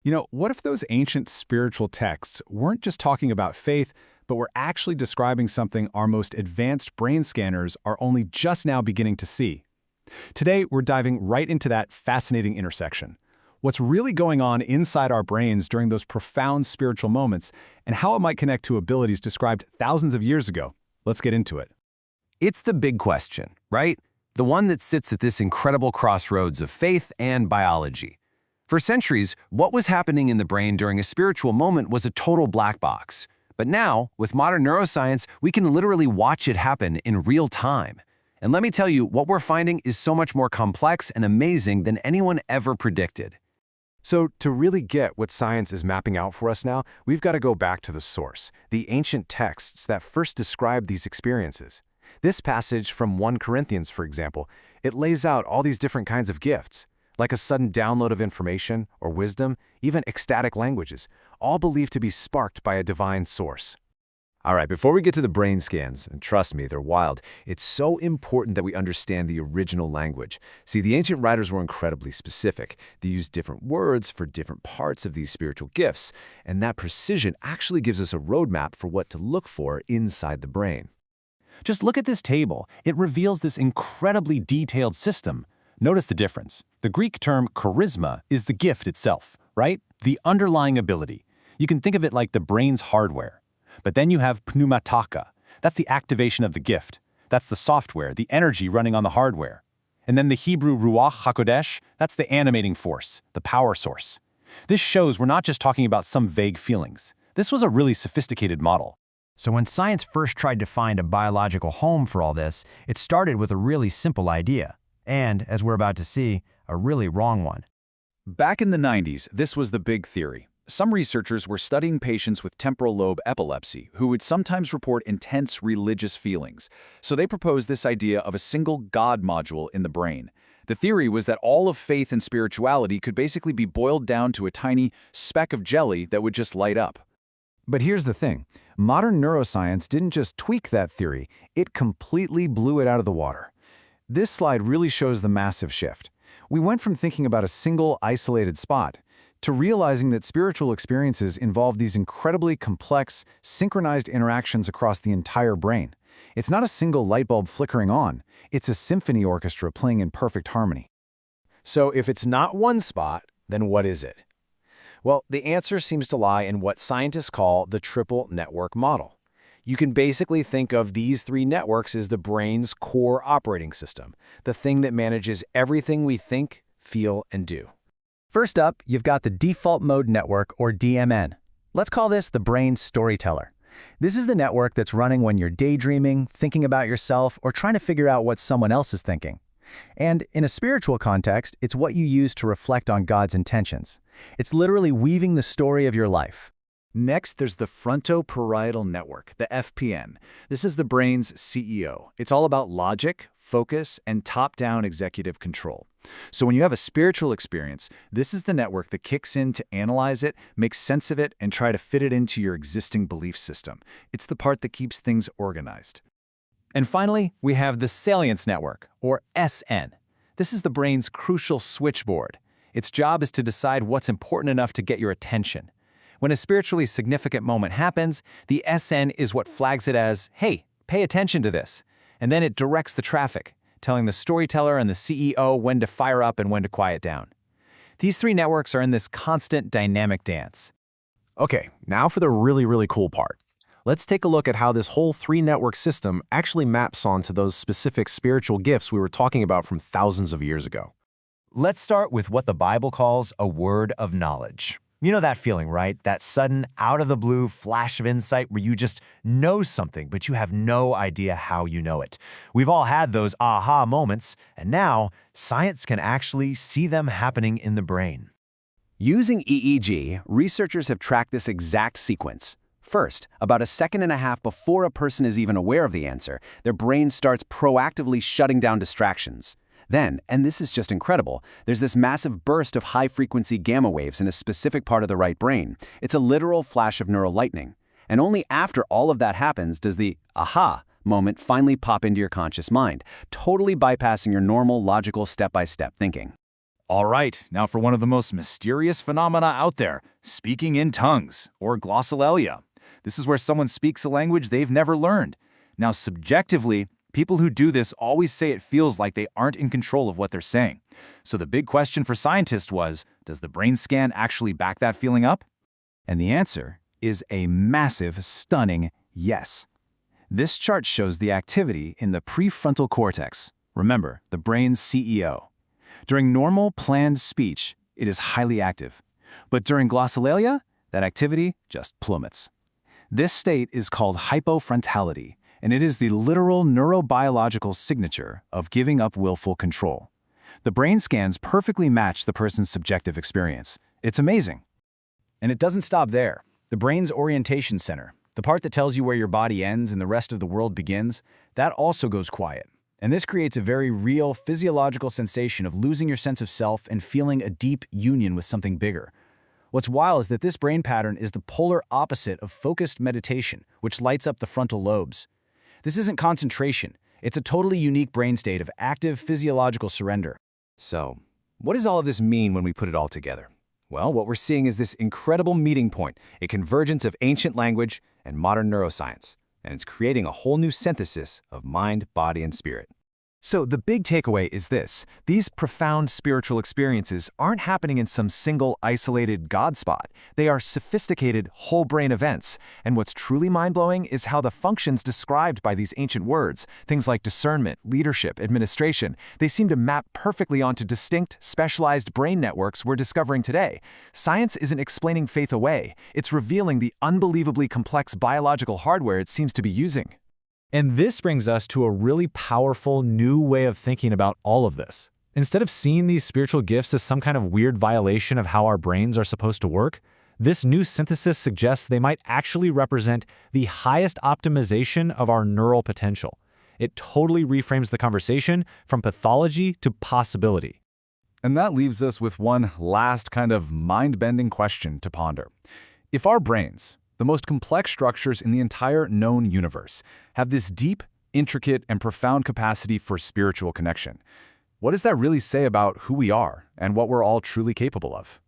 What if those ancient spiritual texts weren't just talking about faith, but were actually describing something our most advanced brain scanners are only just now beginning to see? Today, we're diving right into that fascinating intersection. What's really going on inside our brains during those profound spiritual moments, and how it might connect to abilities described thousands of years ago. Let's get into it. It's the big question, right? The one that sits at this incredible crossroads of faith and biology. For centuries, what was happening in the brain during a spiritual moment was a total black box. But now, with modern neuroscience, we can literally watch it happen in real time. And let me tell you, what we're finding is so much more complex and amazing than anyone ever predicted. So to really get what science is mapping out for us now, we've got to go back to the source, the ancient texts that first described these experiences. This passage from 1 Corinthians, for example, it lays out all these different kinds of gifts, like a sudden download of information or wisdom, even ecstatic languages, all believed to be sparked by a divine source. All right, before we get to the brain scans, and trust me, they're wild, it's so important that we understand the original language. See, the ancient writers were incredibly specific. They used different words for different parts of these spiritual gifts, and that precision actually gives us a roadmap for what to look for inside the brain. Just look at this table. It reveals this incredibly detailed system. Notice the difference. The Greek term charisma is the gift itself, right? The underlying ability. You can think of it like the brain's hardware. But then you have pneumataka. That's the activation of the gift. That's the software, the energy running on the hardware. And then the Hebrew ruach hakodesh, that's the animating force, the power source. This shows we're not just talking about some vague feelings. This was a really sophisticated model. So when science first tried to find a biological home for all this, it started with a really simple idea. And, as we're about to see, a really wrong one. Back in the 90s, this was the big theory. Some researchers were studying patients with temporal lobe epilepsy who would sometimes report intense religious feelings. So they proposed this idea of a single God module in the brain. The theory was that all of faith and spirituality could basically be boiled down to a tiny speck of jelly that would just light up. But here's the thing. Modern neuroscience didn't just tweak that theory, it completely blew it out of the water. This slide really shows the massive shift. We went from thinking about a single, isolated spot to realizing that spiritual experiences involve these incredibly complex, synchronized interactions across the entire brain. It's not a single light bulb flickering on, it's a symphony orchestra playing in perfect harmony. So if it's not one spot, then what is it? Well, the answer seems to lie in what scientists call the triple network model. You can basically think of these three networks as the brain's core operating system, the thing that manages everything we think, feel, and do. First up, you've got the default mode network, or DMN. Let's call this the brain's storyteller. This is the network that's running when you're daydreaming, thinking about yourself, or trying to figure out what someone else is thinking. And in a spiritual context, it's what you use to reflect on God's intentions. It's literally weaving the story of your life. Next, there's the frontoparietal network, the FPN. This is the brain's CEO. It's all about logic, focus, and top-down executive control. So when you have a spiritual experience, this is the network that kicks in to analyze it, make sense of it, and try to fit it into your existing belief system. It's the part that keeps things organized. And finally, we have the salience network, or SN. This is the brain's crucial switchboard. Its job is to decide what's important enough to get your attention. When a spiritually significant moment happens, the SN is what flags it as, hey, pay attention to this. And then it directs the traffic, telling the storyteller and the CEO when to fire up and when to quiet down. These three networks are in this constant dynamic dance. Okay, now for the really cool part. Let's take a look at how this whole three-network system actually maps onto those specific spiritual gifts we were talking about from thousands of years ago. Let's start with what the Bible calls a word of knowledge. You know that feeling, right? That sudden, out-of-the-blue flash of insight where you just know something, but you have no idea how you know it. We've all had those aha moments, and now science can actually see them happening in the brain. Using EEG, researchers have tracked this exact sequence. First, about a second and a half before a person is even aware of the answer, their brain starts proactively shutting down distractions. Then, and this is just incredible, there's this massive burst of high-frequency gamma waves in a specific part of the right brain. It's a literal flash of neural lightning. And only after all of that happens does the aha moment finally pop into your conscious mind, totally bypassing your normal logical step-by-step thinking. All right, now for one of the most mysterious phenomena out there, speaking in tongues, or glossolalia. This is where someone speaks a language they've never learned. Now, subjectively, people who do this always say it feels like they aren't in control of what they're saying. So the big question for scientists was, does the brain scan actually back that feeling up? And the answer is a massive, stunning yes. This chart shows the activity in the prefrontal cortex. Remember, the brain's CEO. During normal, planned speech, it is highly active. But during glossolalia, that activity just plummets. This state is called hypofrontality, and it is the literal neurobiological signature of giving up willful control. The brain scans perfectly match the person's subjective experience. It's amazing. And it doesn't stop there. The brain's orientation center, the part that tells you where your body ends and the rest of the world begins, that also goes quiet. And this creates a very real physiological sensation of losing your sense of self and feeling a deep union with something bigger. What's wild is that this brain pattern is the polar opposite of focused meditation, which lights up the frontal lobes. This isn't concentration. It's a totally unique brain state of active physiological surrender. So, what does all of this mean when we put it all together? Well, what we're seeing is this incredible meeting point, a convergence of ancient language and modern neuroscience. And it's creating a whole new synthesis of mind, body, and spirit. So the big takeaway is this: these profound spiritual experiences aren't happening in some single isolated God spot. They are sophisticated whole brain events. And what's truly mind-blowing is how the functions described by these ancient words, things like discernment, leadership, administration, they seem to map perfectly onto distinct, specialized brain networks we're discovering today. Science isn't explaining faith away. It's revealing the unbelievably complex biological hardware it seems to be using. And this brings us to a really powerful new way of thinking about all of this. Instead of seeing these spiritual gifts as some kind of weird violation of how our brains are supposed to work, this new synthesis suggests they might actually represent the highest optimization of our neural potential. It totally reframes the conversation from pathology to possibility. And that leaves us with one last kind of mind-bending question to ponder. If our brains, the most complex structures in the entire known universe, have this deep, intricate, and profound capacity for spiritual connection, what does that really say about who we are and what we're all truly capable of?